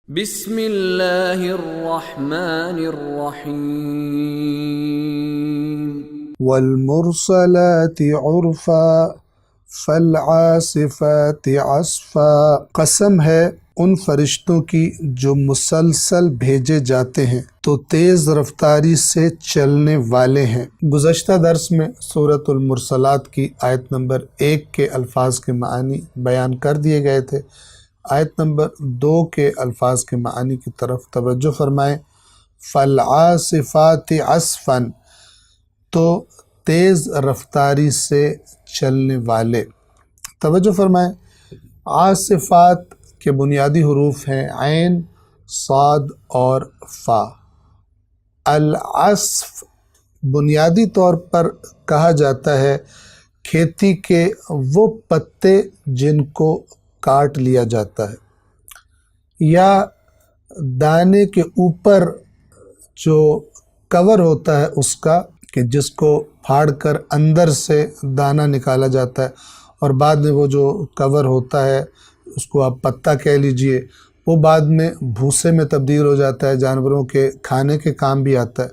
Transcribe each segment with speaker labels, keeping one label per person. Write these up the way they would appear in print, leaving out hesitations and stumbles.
Speaker 1: بسم اللہ الرحمن الرحیم
Speaker 2: والمرسلات عرفا فالعاصفات عصفا، قسم ہے ان فرشتوں کی جو مسلسل بھیجے جاتے ہیں تو تیز رفتاری سے چلنے والے ہیں۔ گزشتہ درس میں سورۃ المرسلات کی آیت نمبر 1 کے الفاظ کے معنی بیان کر دیے گئے تھے۔ آیت نمبر 2 کے الفاظ کے معنی کی طرف توجہ فرمائیں۔ فالعاصفات عصفا، تو تیز رفتاری سے چلنے والے۔ توجہ فرمائیں، عاصفات کے بنیادی حروف ہیں عین، صاد اور فا۔ العصف بنیادی طور پر کہا جاتا ہے کھیتی کے وہ پتے جن کو کاٹ لیا جاتا ہے، یا دانے کے اوپر جو کور ہوتا ہے اس کا، کہ جس کو پھاڑ کر اندر سے دانہ نکالا جاتا ہے، اور بعد میں وہ جو کور ہوتا ہے اس کو آپ پتا کہہ لیجئے، وہ بعد میں بھوسے میں تبدیل ہو جاتا ہے، جانوروں کے کھانے کے کام بھی آتا ہے۔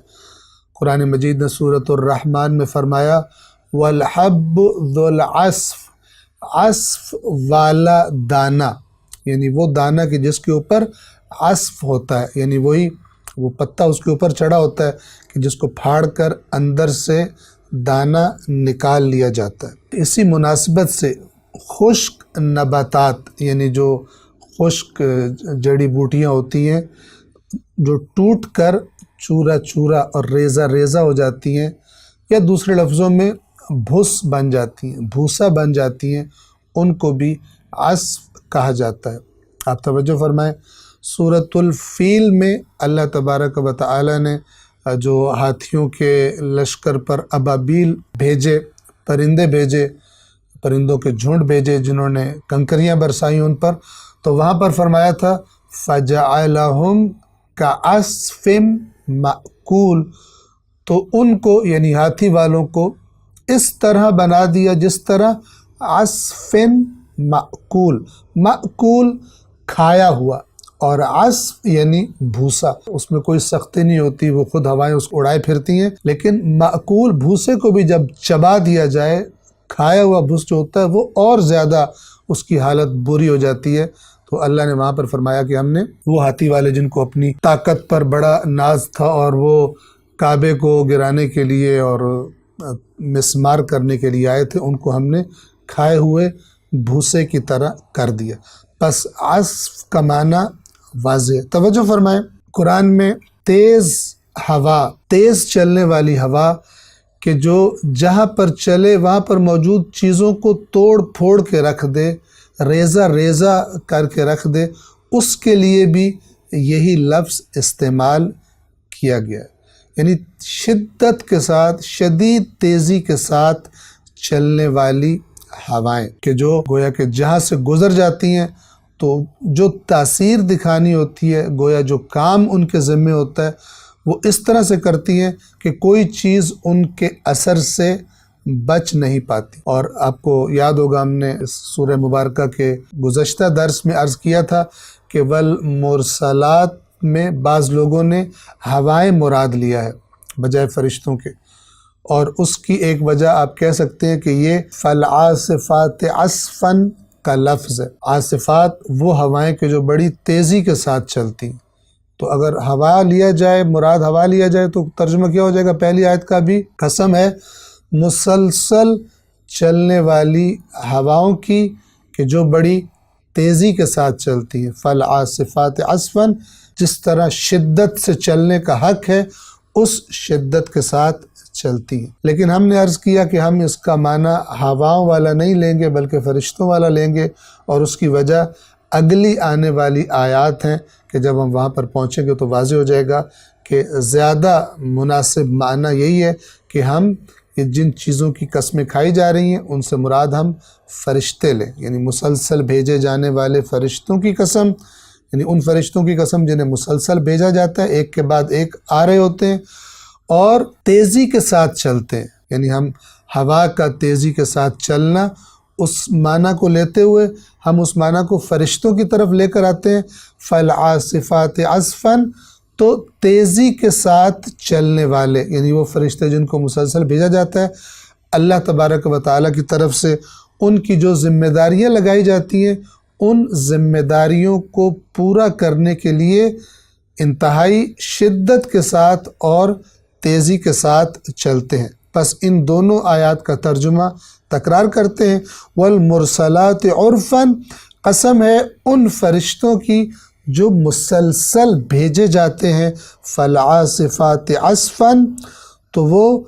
Speaker 2: قرآن مجید نے سورۃ الرحمن میں فرمایا والحب ذو العصف، عصف والا دانہ، یعنی وہ دانہ کہ جس کے اوپر عصف ہوتا ہے، یعنی وہی وہ پتا اس کے اوپر چڑھا ہوتا ہے کہ جس کو پھاڑ کر اندر سے دانہ نکال لیا جاتا ہے۔ اسی مناسبت سے خشک نباتات، یعنی جو خشک جڑی بوٹیاں ہوتی ہیں جو ٹوٹ کر چورا چورا اور ریزہ ریزہ ہو جاتی ہیں، یا دوسرے لفظوں میں بھس بن جاتی ہیں، بھوسا بن جاتی ہیں، ان کو بھی عصف کہا جاتا ہے۔ آپ توجہ فرمائیں، سورۃ الفیل میں اللہ تبارک و تعالی نے جو ہاتھیوں کے لشکر پر ابابیل بھیجے، پرندے بھیجے، پرندوں کے جھنڈ بھیجے جنہوں نے کنکریاں برسائیں ان پر، تو وہاں پر فرمایا تھا فَجَعَلَهُمْ كَعَصْفٍ مَأْكُولٍ، تو ان کو یعنی ہاتھی والوں کو اس طرح بنا دیا جس طرح عصف مأکول، مأکول کھایا ہوا، اور عصف یعنی بھوسا، اس میں کوئی سختی نہیں ہوتی، وہ خود ہوائیں اس کو اڑائے پھرتی ہیں، لیکن مأکول بھوسے کو بھی جب چبا دیا جائے، کھایا ہوا بھوس جو ہوتا ہے وہ اور زیادہ اس کی حالت بری ہو جاتی ہے۔ تو اللہ نے وہاں پر فرمایا کہ ہم نے وہ ہاتھی والے جن کو اپنی طاقت پر بڑا ناز تھا اور وہ کعبے کو گرانے کے لیے اور مسمار کرنے کے لیے آئے تھے، ان کو ہم نے کھائے ہوئے بھوسے کی طرح کر دیا۔ پس عصف کا معنی واضح۔ توجہ فرمائیں، قرآن میں تیز ہوا، تیز چلنے والی ہوا کہ جو جہاں پر چلے وہاں پر موجود چیزوں کو توڑ پھوڑ کے رکھ دے، ریزہ ریزہ کر کے رکھ دے، اس کے لیے بھی یہی لفظ استعمال کیا گیا ہے، یعنی شدت کے ساتھ، شدید تیزی کے ساتھ چلنے والی ہوائیں کہ جو گویا کہ جہاں سے گزر جاتی ہیں تو جو تاثیر دکھانی ہوتی ہے، گویا جو کام ان کے ذمے ہوتا ہے وہ اس طرح سے کرتی ہیں کہ کوئی چیز ان کے اثر سے بچ نہیں پاتی۔ اور آپ کو یاد ہوگا ہم نے اس سورہ مبارکہ کے گزشتہ درس میں عرض کیا تھا کہ والمرسلات میں بعض لوگوں نے ہوائیں مراد لیا ہے بجائے فرشتوں کے، اور اس کی ایک وجہ آپ کہہ سکتے ہیں کہ یہ فالعاصفات عصفا کا لفظ ہے۔ عاصفات وہ ہوائیں کہ جو بڑی تیزی کے ساتھ چلتی ہیں، تو اگر ہوا لیا جائے، مراد ہوا لیا جائے تو ترجمہ کیا ہو جائے گا پہلی آیت کا بھی؟ قسم ہے مسلسل چلنے والی ہواؤں کی کہ جو بڑی تیزی کے ساتھ چلتی ہیں۔ فالعاصفات عصفا، جس طرح شدت سے چلنے کا حق ہے اس شدت کے ساتھ چلتی ہیں۔ لیکن ہم نے عرض کیا کہ ہم اس کا معنی ہواؤں والا نہیں لیں گے بلکہ فرشتوں والا لیں گے، اور اس کی وجہ اگلی آنے والی آیات ہیں کہ جب ہم وہاں پر پہنچیں گے تو واضح ہو جائے گا کہ زیادہ مناسب معنی یہی ہے کہ ہم جن چیزوں کی قسمیں کھائی جا رہی ہیں ان سے مراد ہم فرشتے لیں، یعنی مسلسل بھیجے جانے والے فرشتوں کی قسم، یعنی ان فرشتوں کی قسم جنہیں مسلسل بھیجا جاتا ہے، ایک کے بعد ایک آ رہے ہوتے ہیں اور تیزی کے ساتھ چلتے ہیں، یعنی ہم ہوا کا تیزی کے ساتھ چلنا اس معنی کو لیتے ہوئے ہم اس معنی کو فرشتوں کی طرف لے کر آتے ہیں، فالعاصفات عصفاً، تو تیزی کے ساتھ چلنے والے، یعنی وہ فرشتے جن کو مسلسل بھیجا جاتا ہے اللہ تبارک و تعالیٰ کی طرف سے، ان کی جو ذمہ داریاں لگائی جاتی ہیں ان ذمہ داریوں کو پورا کرنے کے لیے انتہائی شدت کے ساتھ اور تیزی کے ساتھ چلتے ہیں۔ بس ان دونوں آیات کا ترجمہ تکرار کرتے ہیں، والمرسلات عرفاً، قسم ہے ان فرشتوں کی جو مسلسل بھیجے جاتے ہیں، فالعاصفات عصفاً، تو وہ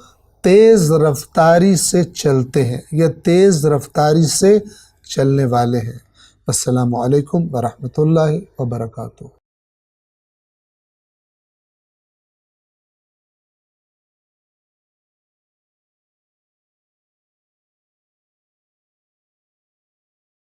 Speaker 2: تیز رفتاری سے چلتے ہیں یا تیز رفتاری سے چلنے والے ہیں۔ السلام علیکم ورحمۃ اللہ وبرکاتہ۔